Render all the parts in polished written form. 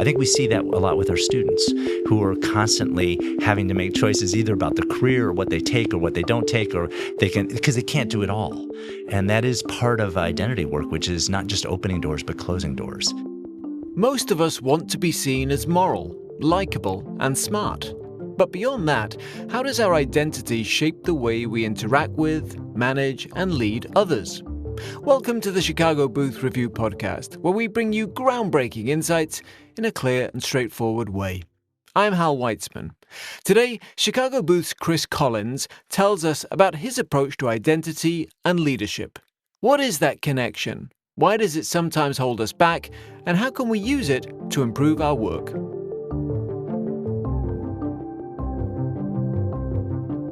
I think we see that a lot with our students who are constantly having to make choices either about their career or what they take or what they don't take, or because they can't do it all. And that is part of identity work, which is not just opening doors, but closing doors. Most of us want to be seen as moral, likable, and smart. But beyond that, how does our identity shape the way we interact with, manage, and lead others? Welcome to the Chicago Booth Review podcast, where we bring you groundbreaking insights in a clear and straightforward way. I'm Hal Weitzman. Today, Chicago Booth's Chris Collins tells us about his approach to identity and leadership. What is that connection? Why does it sometimes hold us back? And how can we use it to improve our work?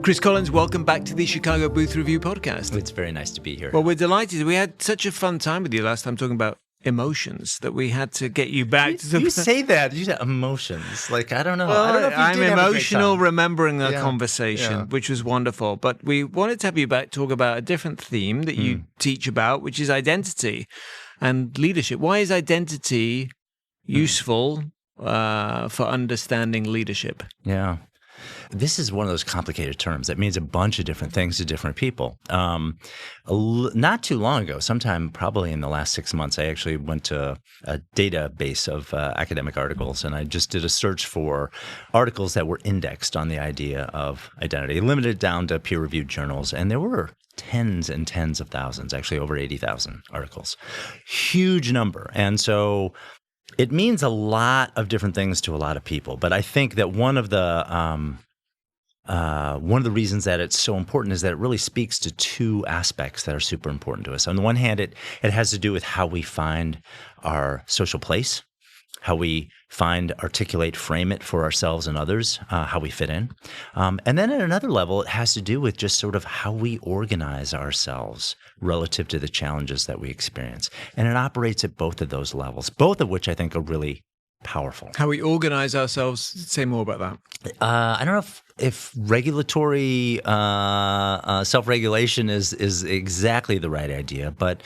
Chris Collins, welcome back to the Chicago Booth Review podcast. It's very nice to be here. Well, we're delighted. We had such a fun time with you last time talking about emotions that we had to get you back to. You say that. You say emotions. Like, I don't know. Well, I don't know if you I'm did have a great emotional time. remembering the conversation, which was wonderful. But we wanted to have you back talk about a different theme that you teach about, which is identity and leadership. Why is identity useful for understanding leadership? Yeah. This is one of those complicated terms that means a bunch of different things to different people. Not too long ago, sometime probably in the last 6 months, I actually went to a database of academic articles, and I just did a search for articles that were indexed on the idea of identity, limited down to peer-reviewed journals, and there were tens and tens of thousands, actually over 80,000 articles. Huge number. And so it means a lot of different things to a lot of people, but I think that one of the reasons that it's so important is that it really speaks to two aspects that are super important to us. On the one hand, it has to do with how we find our social place, how we articulate, frame it for ourselves and others, how we fit in. And then at another level, it has to do with just sort of how we organize ourselves relative to the challenges that we experience. And it operates at both of those levels, both of which I think are really powerful. How we organize ourselves. Say more about that. I don't know if regulatory self-regulation is exactly the right idea, but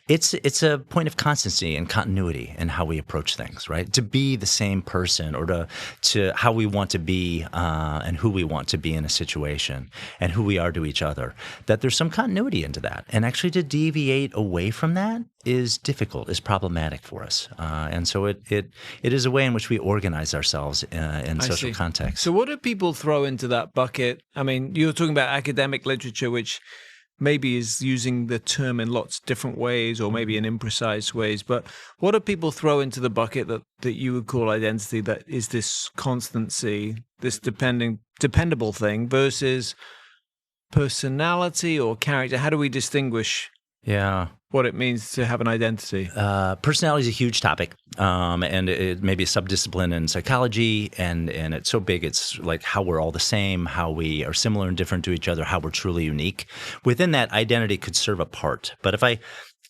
it's a point of constancy and continuity in how we approach things, right? To be the same person, or to how we want to be and who we want to be in a situation and who we are to each other, that there's some continuity into that. And actually to deviate away from that is difficult, is problematic for us. And so it is a way in which we organize ourselves in social context. So what do people throw into that bucket? I mean, you're talking about academic literature, which maybe is using the term in lots of different ways or maybe in imprecise ways. But what do people throw into the bucket that you would call identity, that is this constancy, this dependable thing versus personality or character? How do we distinguish what it means to have an identity? Personality is a huge topic, and it may be a subdiscipline in psychology, and it's so big. It's like how we're all the same, how we are similar and different to each other, how we're truly unique. Within that, identity could serve a part. But if I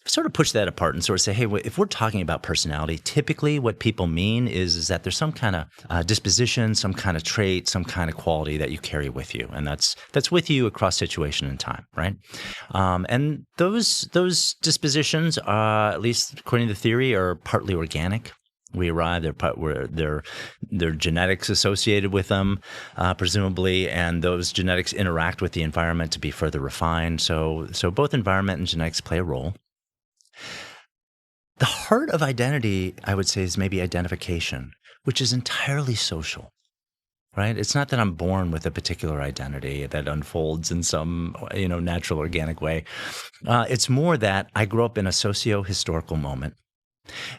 sort of push that apart and sort of say, hey, if we're talking about personality, typically what people mean is that there's some kind of disposition, some kind of trait, some kind of quality that you carry with you, and that's with you across situation and time, right? And those dispositions, at least according to the theory, are partly organic. We arrive, they're genetics associated with them, presumably, and those genetics interact with the environment to be further refined. So both environment and genetics play a role. The heart of identity, I would say, is maybe identification, which is entirely social, right? It's not that I'm born with a particular identity that unfolds in some, natural, organic way. It's more that I grew up in a socio-historical moment.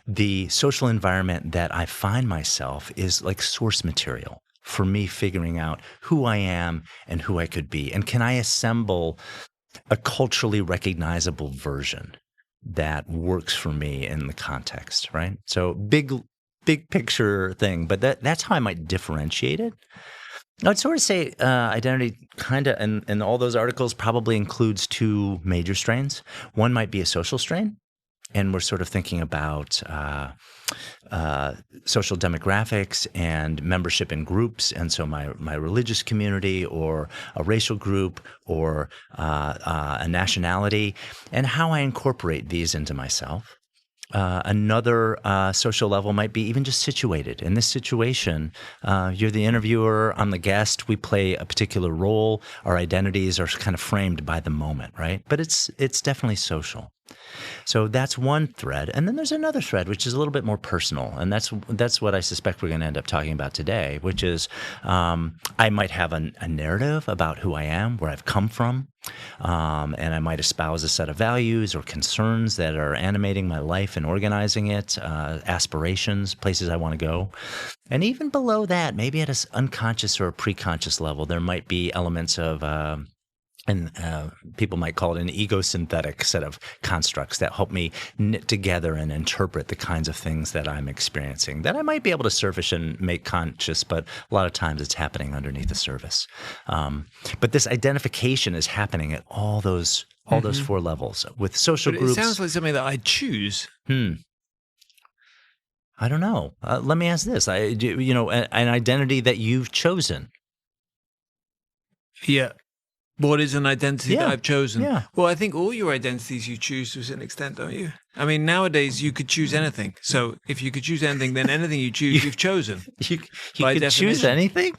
The social environment that I find myself is like source material for me figuring out who I am and who I could be. And can I assemble a culturally recognizable version that works for me in the context, right? So big picture thing, but that's how I might differentiate it. I'd sort of say identity kind of, in all those articles, probably includes two major strains. One might be a social strain, and we're sort of thinking about social demographics and membership in groups, and so my religious community or a racial group or a nationality, and how I incorporate these into myself. Another social level might be even just situated. In this situation, you're the interviewer, I'm the guest. We play a particular role. Our identities are kind of framed by the moment, right? But it's definitely social. So that's one thread. And then there's another thread, which is a little bit more personal. And that's what I suspect we're going to end up talking about today, which is I might have a narrative about who I am, where I've come from, and I might espouse a set of values or concerns that are animating my life and organizing it, aspirations, places I want to go. And even below that, maybe at an unconscious or a preconscious level, there might be elements of and people might call it an ego-synthetic set of constructs that help me knit together and interpret the kinds of things that I'm experiencing that I might be able to surface and make conscious, but a lot of times it's happening underneath the surface. But this identification is happening at all those four levels with social groups. It sounds like something that I choose. I don't know. Let me ask this: an identity that you've chosen. Yeah. What is an identity that I've chosen? Yeah. Well, I think all your identities you choose to a certain extent, don't you? I mean, nowadays you could choose anything. So if you could choose anything, then anything you choose, you've chosen. You could choose anything?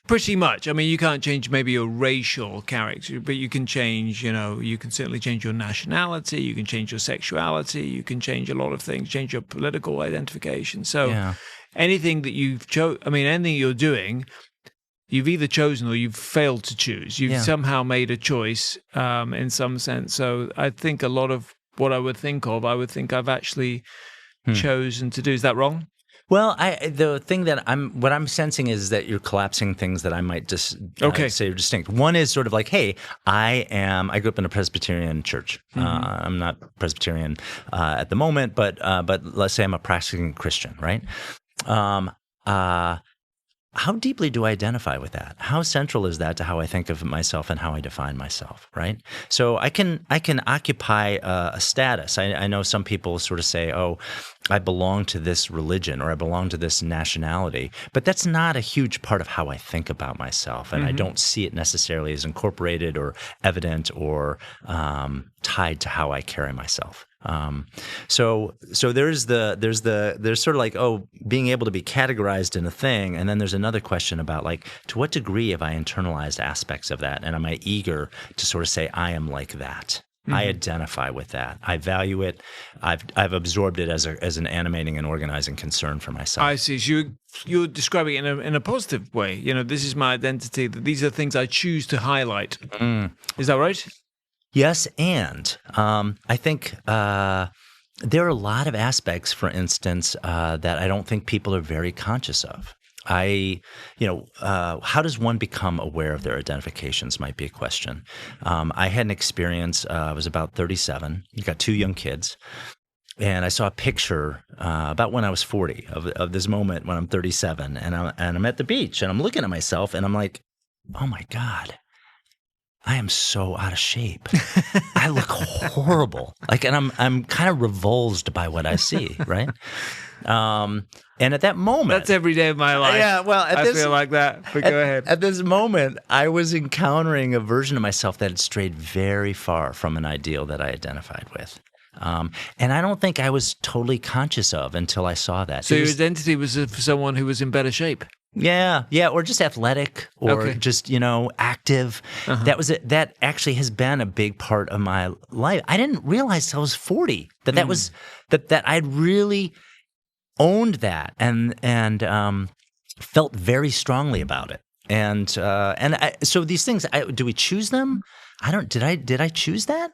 Pretty much. I mean, you can't change maybe your racial character, but you can change, you can certainly change your nationality, you can change your sexuality, you can change a lot of things, change your political identification. So anything that you've anything you're doing, you've either chosen or you've failed to choose. You've somehow made a choice in some sense. So I think a lot of what I would think I've actually chosen to do. Is that wrong? Well, the thing that what I'm sensing is that you're collapsing things that I might just say are distinct. One is sort of like, hey, I grew up in a Presbyterian church. I'm not Presbyterian at the moment, but let's say I'm a practicing Christian, right? How deeply do I identify with that? How central is that to how I think of myself and how I define myself, right? So I can occupy a status. I know some people sort of say, oh, I belong to this religion or I belong to this nationality, but that's not a huge part of how I think about myself, and I don't see it necessarily as incorporated or evident or tied to how I carry myself. So there's sort of like, oh, being able to be categorized in a thing. And then there's another question about like, to what degree have I internalized aspects of that? And am I eager to sort of say, I am like that? I identify with that. I value it. I've absorbed it as an animating and organizing concern for myself. I see. So you're describing it in a positive way. This is my identity. That these are things I choose to highlight. Is that right? Yes, and I think there are a lot of aspects, for instance, that I don't think people are very conscious of. How does one become aware of their identifications might be a question. I had an experience, I was about 37, got two young kids, and I saw a picture about when I was 40 of this moment when I'm 37, and I'm at the beach, and I'm looking at myself, and I'm like, oh my God, I am so out of shape. I look horrible. And I'm kind of revulsed by what I see, right? And at that moment, that's every day of my life. Yeah, well, I feel like that. But go ahead. At this moment, I was encountering a version of myself that had strayed very far from an ideal that I identified with. And I don't think I was totally conscious of until I saw that. So your identity was for someone who was in better shape. Yeah, or just athletic, or just active. That actually has been a big part of my life. I didn't realize till I was 40 that was that I'd really owned that and felt very strongly about it. So these things, do we choose them? Did I choose that?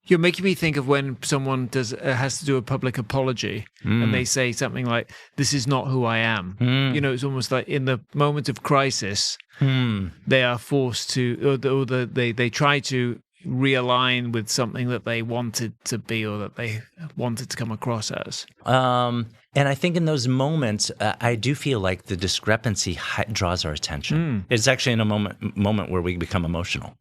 You're making me think of when someone has to do a public apology and they say something like, this is not who I am. It's almost like in the moment of crisis, they are forced to, or they try to realign with something that they wanted to be or that they wanted to come across as. And I think in those moments, I do feel like the discrepancy draws our attention. It's actually in a moment where we become emotional.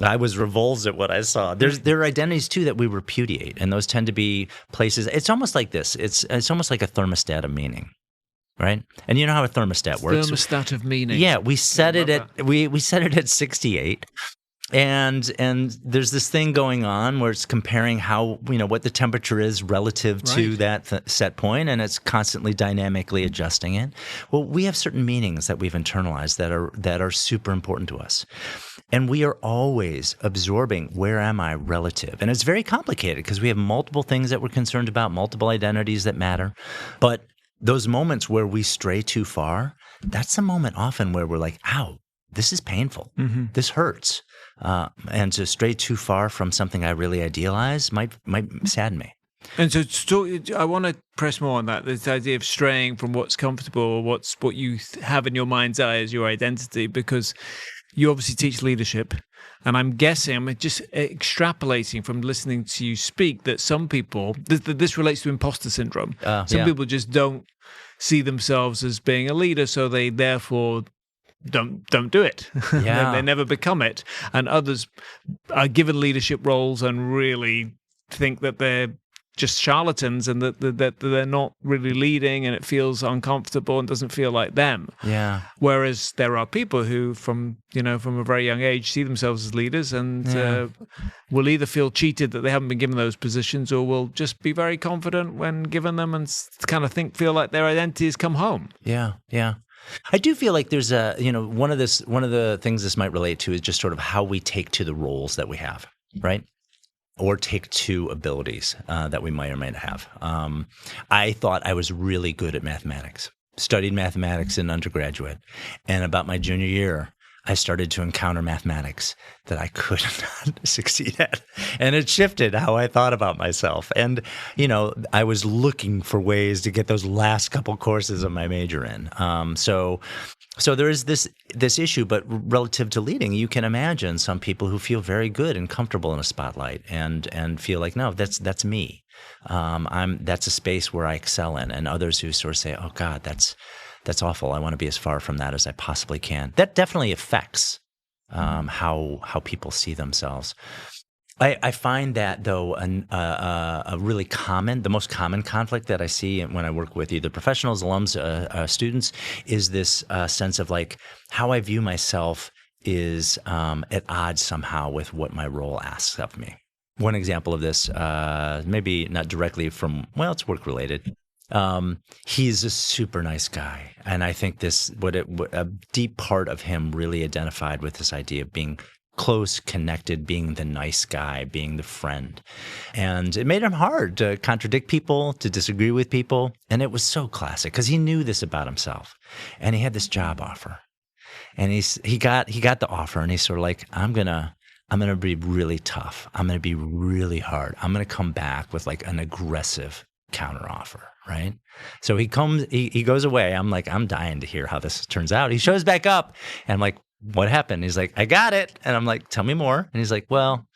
I was revulsed at what I saw. There are identities too that we repudiate, and those tend to be places. It's almost like this. It's almost like a thermostat of meaning, right? And you know how a thermostat works. Thermostat of meaning. Yeah, we set it at 68. And there's this thing going on where it's comparing how, what the temperature is relative to Right. that set point, and it's constantly dynamically adjusting it. Well, we have certain meanings that we've internalized that are super important to us. And we are always absorbing, where am I relative? And it's very complicated because we have multiple things that we're concerned about, multiple identities that matter. But those moments where we stray too far, that's a moment often where we're like, ow, this is painful. Mm-hmm. This hurts. And to stray too far from something I really idealize might sadden me. And so I want to press more on that. This idea of straying from what's comfortable, what you have in your mind's eye as your identity, because you obviously teach leadership. And I'm guessing, I'm just extrapolating from listening to you speak, that some people, this relates to imposter syndrome. Some people just don't see themselves as being a leader, so they therefore don't do it. Yeah. They never become it. And others are given leadership roles and really think that they're just charlatans and that they're not really leading, and it feels uncomfortable and doesn't feel like them. Yeah. Whereas there are people who from a very young age see themselves as leaders and will either feel cheated that they haven't been given those positions, or will just be very confident when given them and kind of feel like their identity has come home. Yeah. Yeah. I do feel like there's one of the things this might relate to is just sort of how we take to the roles that we have, right? Or take to abilities that we might or might not have. I thought I was really good at mathematics, studied mathematics in undergraduate, and about my junior year, I started to encounter mathematics that I could not succeed at. And it shifted how I thought about myself. And, I was looking for ways to get those last couple courses of my major in. So there is this issue, but relative to leading, you can imagine some people who feel very good and comfortable in a spotlight and feel like, no, that's me. That's a space where I excel in, and others who sort of say, oh God, that's awful. I want to be as far from that as I possibly can. That definitely affects how people see themselves. I find that, though, a really the most common conflict that I see when I work with either professionals, alums, students, is this sense of like how I view myself is at odds somehow with what my role asks of me. One example of this, maybe not directly it's work related. He's a super nice guy. And I think a deep part of him really identified with this idea of being close, connected, being the nice guy, being the friend. And it made him hard to contradict people, to disagree with people. And it was so classic because he knew this about himself. And he had this job offer. And he got the offer, and he's sort of like, I'm gonna be really tough. I'm gonna be really hard. I'm gonna come back with like an aggressive counteroffer, right? So he goes away. I'm like, I'm dying to hear how this turns out. He shows back up, and I'm like, what happened? He's like, I got it. And I'm like, tell me more. And he's like, well,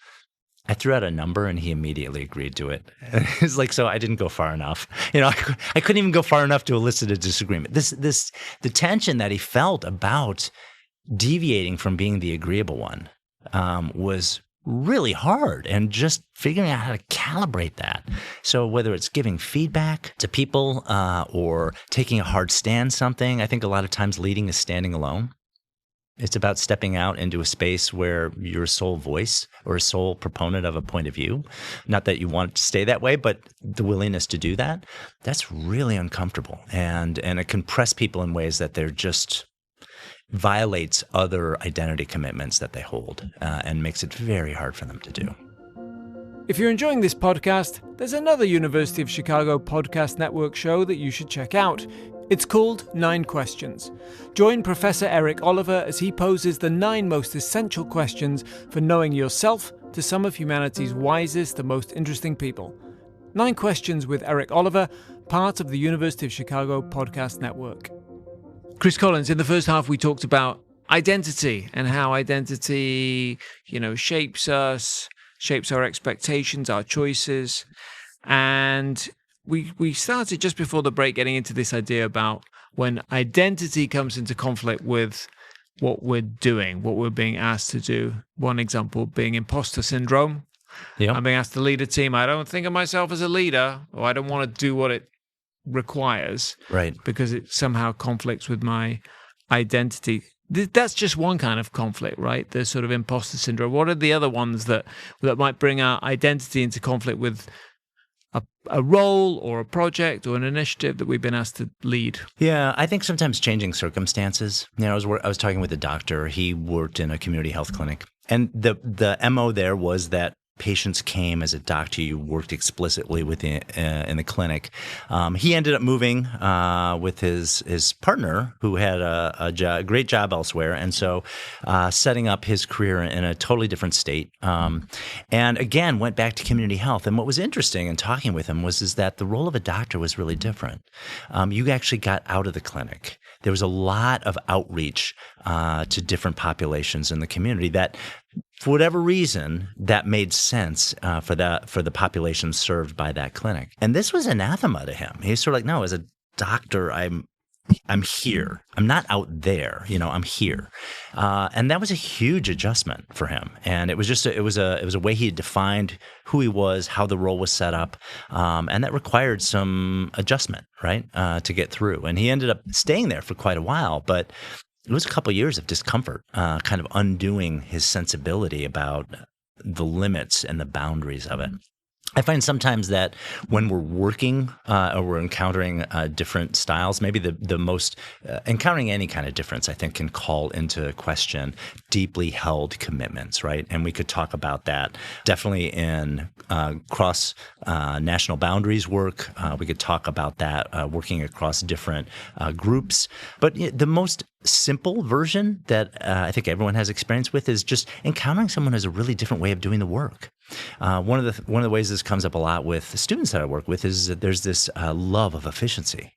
I threw out a number and he immediately agreed to it. And he's like, so I didn't go far enough. I couldn't even go far enough to elicit a disagreement. The tension that he felt about deviating from being the agreeable one was really hard, and just figuring out how to calibrate that. So whether it's giving feedback to people or taking a hard stand something, I think a lot of times leading is standing alone. It's about stepping out into a space where you're a sole voice or a sole proponent of a point of view. Not that you want it to stay that way, but the willingness to do that, that's really uncomfortable. And it can press people in ways that they're just violates other identity commitments that they hold and makes it very hard for them to do. If you're enjoying this podcast, there's another University of Chicago Podcast Network show that you should check out. It's called 9 Questions. Join Professor Eric Oliver as he poses the 9 most essential questions for knowing yourself to some of humanity's wisest and most interesting people. 9 Questions with Eric Oliver, part of the University of Chicago Podcast Network. Chris Collins, in the first half we talked about identity and how identity, shapes us, shapes our expectations, our choices. And we started just before the break getting into this idea about when identity comes into conflict with what we're doing, what we're being asked to do. One example being imposter syndrome. Yep. I'm being asked to lead a team. I don't think of myself as a leader, or I don't want to do what it requires. Right. Because it somehow conflicts with my identity. That's just one kind of conflict, right? The sort of imposter syndrome. What are the other ones that might bring our identity into conflict with a role or a project or an initiative that we've been asked to lead? Yeah, I think sometimes changing circumstances. I was talking with a doctor. He worked in a community health clinic, and the MO there was that patients came as a doctor. You worked explicitly with in the clinic. He ended up moving with his partner, who had a great job elsewhere, and so setting up his career in a totally different state. And again, went back to community health. And what was interesting in talking with him is that the role of a doctor was really different. You actually got out of the clinic. There was a lot of outreach to different populations in the community that, for whatever reason, that made sense for the population served by that clinic. And this was anathema to him. He's sort of like, no, as a doctor, I'm here. I'm not out there. I'm here. And that was a huge adjustment for him. And it was just it was a way he had defined who he was, how the role was set up, and that required some adjustment, right, to get through. And he ended up staying there for quite a while, but it was a couple of years of discomfort, kind of undoing his sensibility about the limits and the boundaries of it. I find sometimes that when we're working or we're encountering different styles, maybe the most encountering any kind of difference, I think, can call into question deeply held commitments, right? And we could talk about that definitely in cross national boundaries work. We could talk about that working across different groups. But the most simple version that I think everyone has experience with is just encountering someone who has a really different way of doing the work. One of the ways this comes up a lot with the students that I work with is that there's this love of efficiency,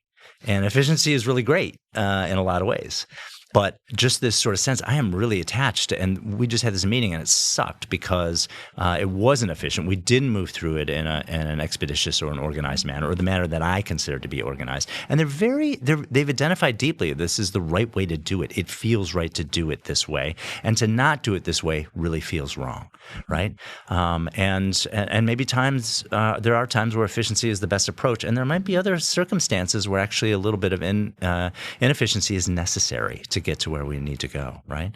and efficiency is really great in a lot of ways. But just this sort of sense, I am really attached. And we just had this meeting and it sucked because it wasn't efficient. We didn't move through it in an expeditious or an organized manner, or the manner that I consider to be organized. And they've identified deeply this is the right way to do it. It feels right to do it this way. And to not do it this way really feels wrong, right? And maybe there are times where efficiency is the best approach. And there might be other circumstances where actually a little bit of inefficiency is necessary to get to where we need to go, right?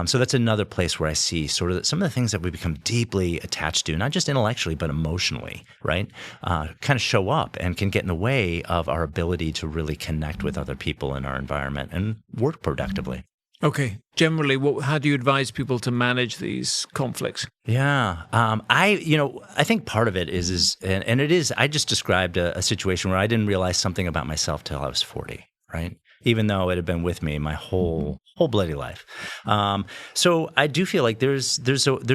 So that's another place where I see sort of some of the things that we become deeply attached to, not just intellectually, but emotionally, right? Kind of show up and can get in the way of our ability to really connect with other people in our environment and work productively. Okay. Generally, how do you advise people to manage these conflicts? Yeah. I think part of it is I just described a situation where I didn't realize something about myself till I was 40, right? Even though it had been with me my whole bloody life. So I do feel like there's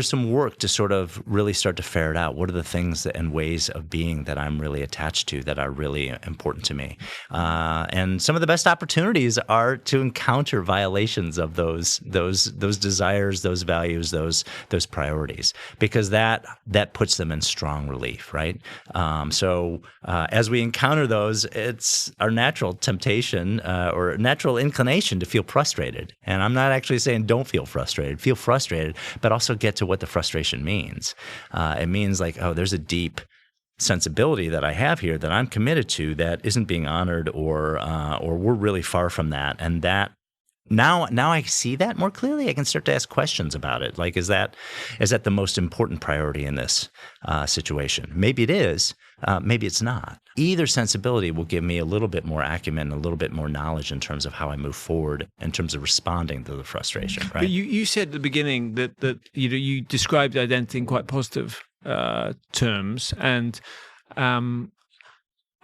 some work to sort of really start to ferret out what are the things and ways of being that I'm really attached to that are really important to me. And some of the best opportunities are to encounter violations of those desires, those values, those priorities, because that puts them in strong relief, right? So as we encounter those, it's our natural temptation or natural inclination to feel frustrated. And I'm not actually saying don't feel frustrated. Feel frustrated, but also get to what the frustration means. It means like, oh, there's a deep sensibility that I have here that I'm committed to that isn't being honored, or we're really far from that. And that now I see that more clearly. I can start to ask questions about it. Like, is that the most important priority in this situation? Maybe it is. Maybe it's not. Either sensibility will give me a little bit more acumen, a little bit more knowledge in terms of how I move forward in terms of responding to the frustration. Right? But you said at the beginning that you described identity in quite positive terms, and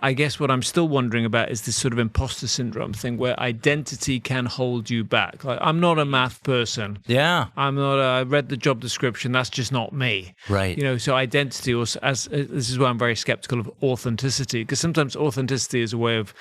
I guess what I'm still wondering about is this sort of imposter syndrome thing where identity can hold you back. Like, I'm not a math person. Yeah. I'm not. I read the job description. That's just not me. Right. So identity, or this is why I'm very skeptical of authenticity, because sometimes authenticity is a way of,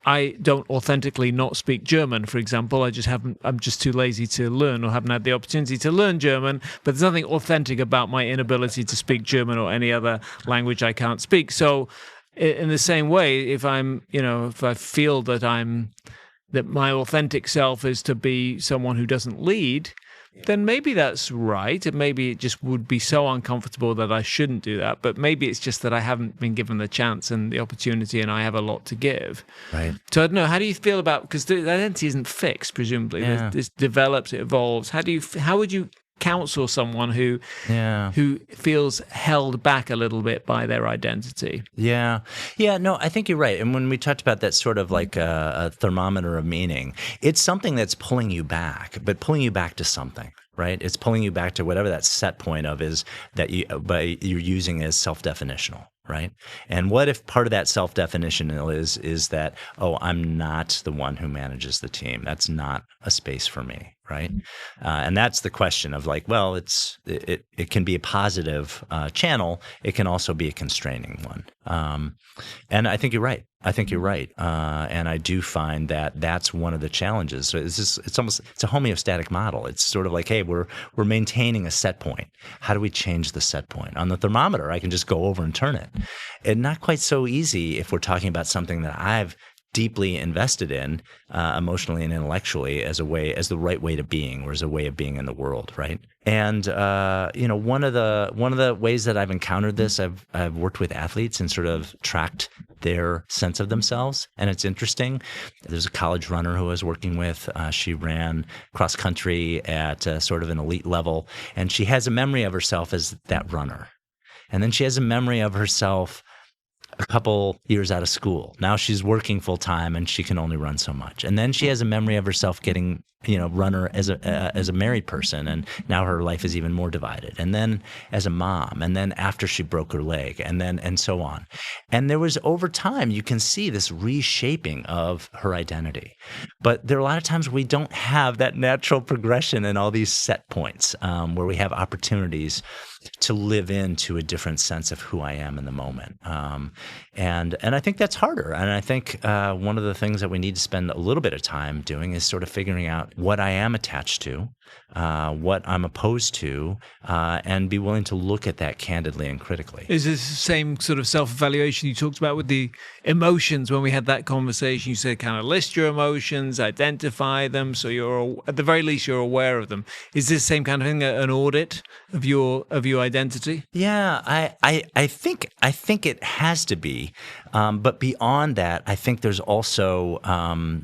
I don't authentically not speak German, for example. I'm just too lazy to learn or haven't had the opportunity to learn German, but there's nothing authentic about my inability to speak German or any other language I can't speak. So in the same way, if if I feel that my authentic self is to be someone who doesn't lead, then maybe that's right. And maybe it just would be so uncomfortable that I shouldn't do that. But maybe it's just that I haven't been given the chance and the opportunity, and I have a lot to give. Right. So I don't know. How do you feel about, because the identity isn't fixed, presumably. Yeah. This develops, it evolves. How would you counsel someone who feels held back a little bit by their identity? Yeah. No, I think you're right. And when we talked about that sort of like a thermometer of meaning, it's something that's pulling you back, but pulling you back to something, right? It's pulling you back to whatever that set point of is that you're using as self-definitional. Right. And what if part of that self-definition is that, oh, I'm not the one who manages the team. That's not a space for me. Right. And that's the question of like, well, it can be a positive channel. It can also be a constraining one. And I think you're right. And I do find that that's one of the challenges. So it's a homeostatic model. It's sort of like, hey, we're maintaining a set point. How do we change the set point? On the thermometer, I can just go over and turn it. And not quite so easy if we're talking about something that I've deeply invested in emotionally and intellectually as the right way to being, or as a way of being in the world, right? And one of the ways that I've encountered this, I've worked with athletes and sort of tracked their sense of themselves, and it's interesting. There's a college runner who I was working with. She ran cross country at sort of an elite level, and she has a memory of herself as that runner, and then she has a memory of herself a couple years out of school. Now she's working full time and she can only run so much. And then she has a memory of herself getting, runner as a married person, and now her life is even more divided. And then as a mom, and then after she broke her leg, and so on. And there was, over time, you can see this reshaping of her identity. But there are a lot of times we don't have that natural progression in all these set points where we have opportunities to live into a different sense of who I am in the moment. And I think that's harder. And I think one of the things that we need to spend a little bit of time doing is sort of figuring out what I am attached to, what I'm opposed to, and be willing to look at that candidly and critically. Is this the same sort of self-evaluation you talked about with the emotions when we had that conversation? You said kind of list your emotions, identify them, so you're, at the very least, you're aware of them. Is this the same kind of thing, an audit of your identity? Yeah, I think it has to be, but beyond that, I think there's also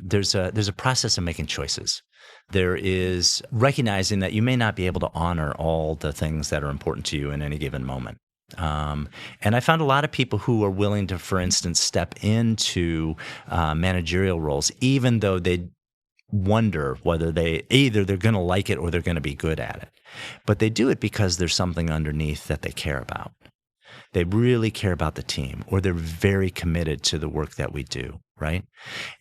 there's a process of making choices. There is recognizing that you may not be able to honor all the things that are important to you in any given moment. And I found a lot of people who are willing to, for instance, step into managerial roles, even though they wonder whether they're going to like it or they're going to be good at it. But they do it because there's something underneath that they care about. They really care about the team, or they're very committed to the work that we do, right?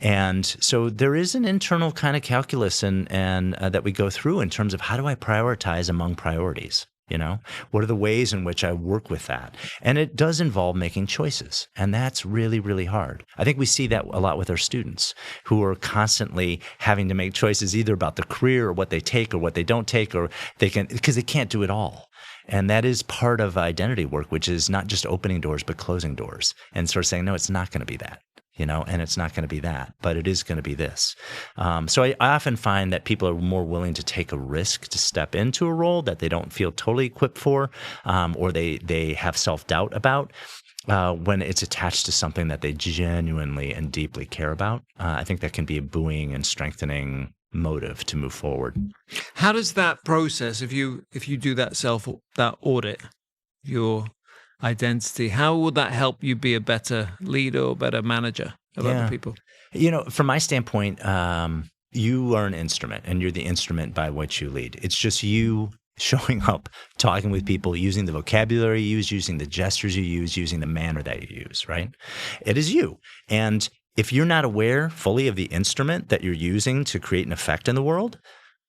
And so there is an internal kind of calculus and that we go through in terms of how do I prioritize among priorities? What are the ways in which I work with that? And it does involve making choices. And that's really, really hard. I think we see that a lot with our students who are constantly having to make choices either about the career or what they take or what they don't take, or because they can't do it all. And that is part of identity work, which is not just opening doors, but closing doors and sort of saying, no, it's not going to be that. And it's not going to be that, but it is going to be this. So I often find that people are more willing to take a risk to step into a role that they don't feel totally equipped for, or they have self-doubt about, when it's attached to something that they genuinely and deeply care about. I think that can be a buoying and strengthening motive to move forward. How does that process, if you do that audit, your identity, how would that help you be a better leader or better manager of other people? From my standpoint, you are an instrument, and you're the instrument by which you lead. It's just you showing up, talking with people, using the vocabulary you use, using the gestures you use, using the manner that you use, right? It is you. And if you're not aware fully of the instrument that you're using to create an effect in the world,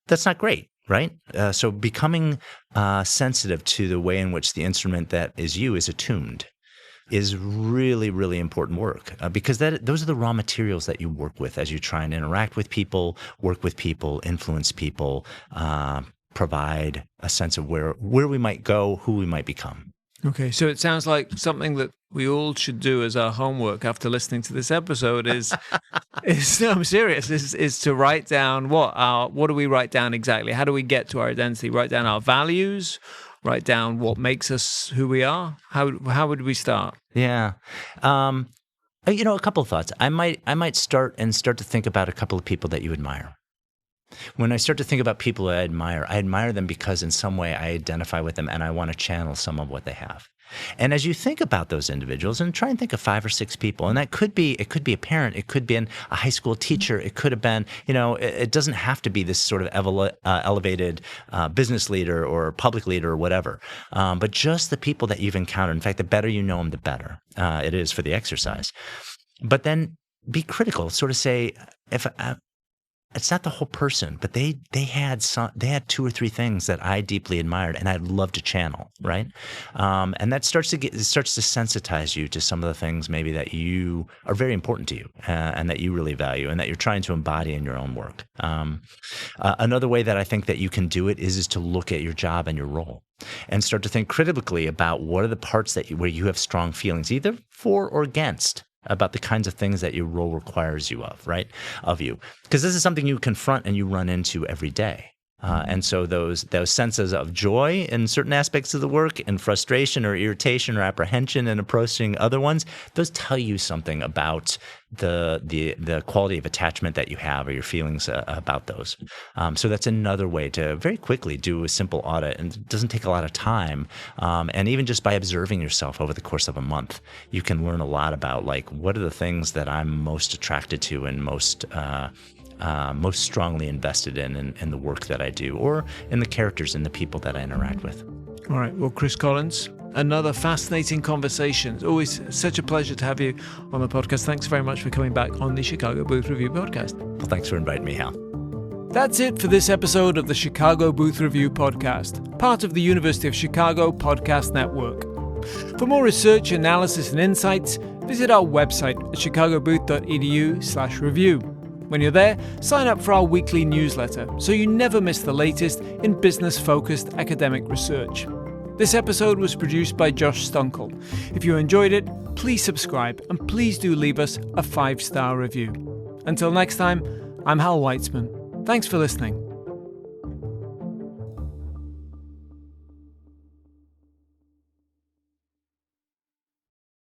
that's not great, right? So becoming sensitive to the way in which the instrument that is you is attuned is really, really important work, because those are the raw materials that you work with as you try and interact with people, work with people, influence people, provide a sense of where we might go, who we might become. Okay, so it sounds like something that we all should do as our homework after listening to this episode is no, I'm serious, is to write down what do we write down exactly? How do we get to our identity? Write down our values, write down what makes us who we are. How would we start? Yeah. A couple of thoughts. I might start to think about a couple of people that you admire. When I start to think about people I admire them because in some way I identify with them and I want to channel some of what they have. And as you think about those individuals, and try and think of 5 or 6 people, and it could be a parent, it could be a high school teacher, it could have been, it doesn't have to be this sort of elevated business leader or public leader or whatever, but just the people that you've encountered. In fact, the better you know them, the better it is for the exercise. But then be critical, sort of say, if it's not the whole person, but they had 2 or 3 things that I deeply admired and I'd love to channel, right? And that starts to sensitize you to some of the things maybe that you are very important to you and that you really value and that you're trying to embody in your own work. Another way that I think that you can do it is to look at your job and your role and start to think critically about what are the parts where you have strong feelings, either for or against, about the kinds of things that your role requires of you. Because this is something you confront and you run into every day. And so those senses of joy in certain aspects of the work and frustration or irritation or apprehension in approaching other ones, those tell you something about the quality of attachment that you have or your feelings about those. So that's another way to very quickly do a simple audit, and it doesn't take a lot of time. And even just by observing yourself over the course of a month, you can learn a lot about what are the things that I'm most attracted to and most strongly invested in the work that I do, or in the characters and the people that I interact with. All right. Well, Chris Collins, another fascinating conversation. It's always such a pleasure to have you on the podcast. Thanks very much for coming back on the Chicago Booth Review podcast. Well, thanks for inviting me, Hal. That's it for this episode of the Chicago Booth Review podcast, part of the University of Chicago Podcast Network. For more research, analysis, and insights, visit our website at chicagobooth.edu/review. When you're there, sign up for our weekly newsletter so you never miss the latest in business-focused academic research. This episode was produced by Josh Stunkel. If you enjoyed it, please subscribe and please do leave us a 5-star review. Until next time, I'm Hal Weitzman. Thanks for listening.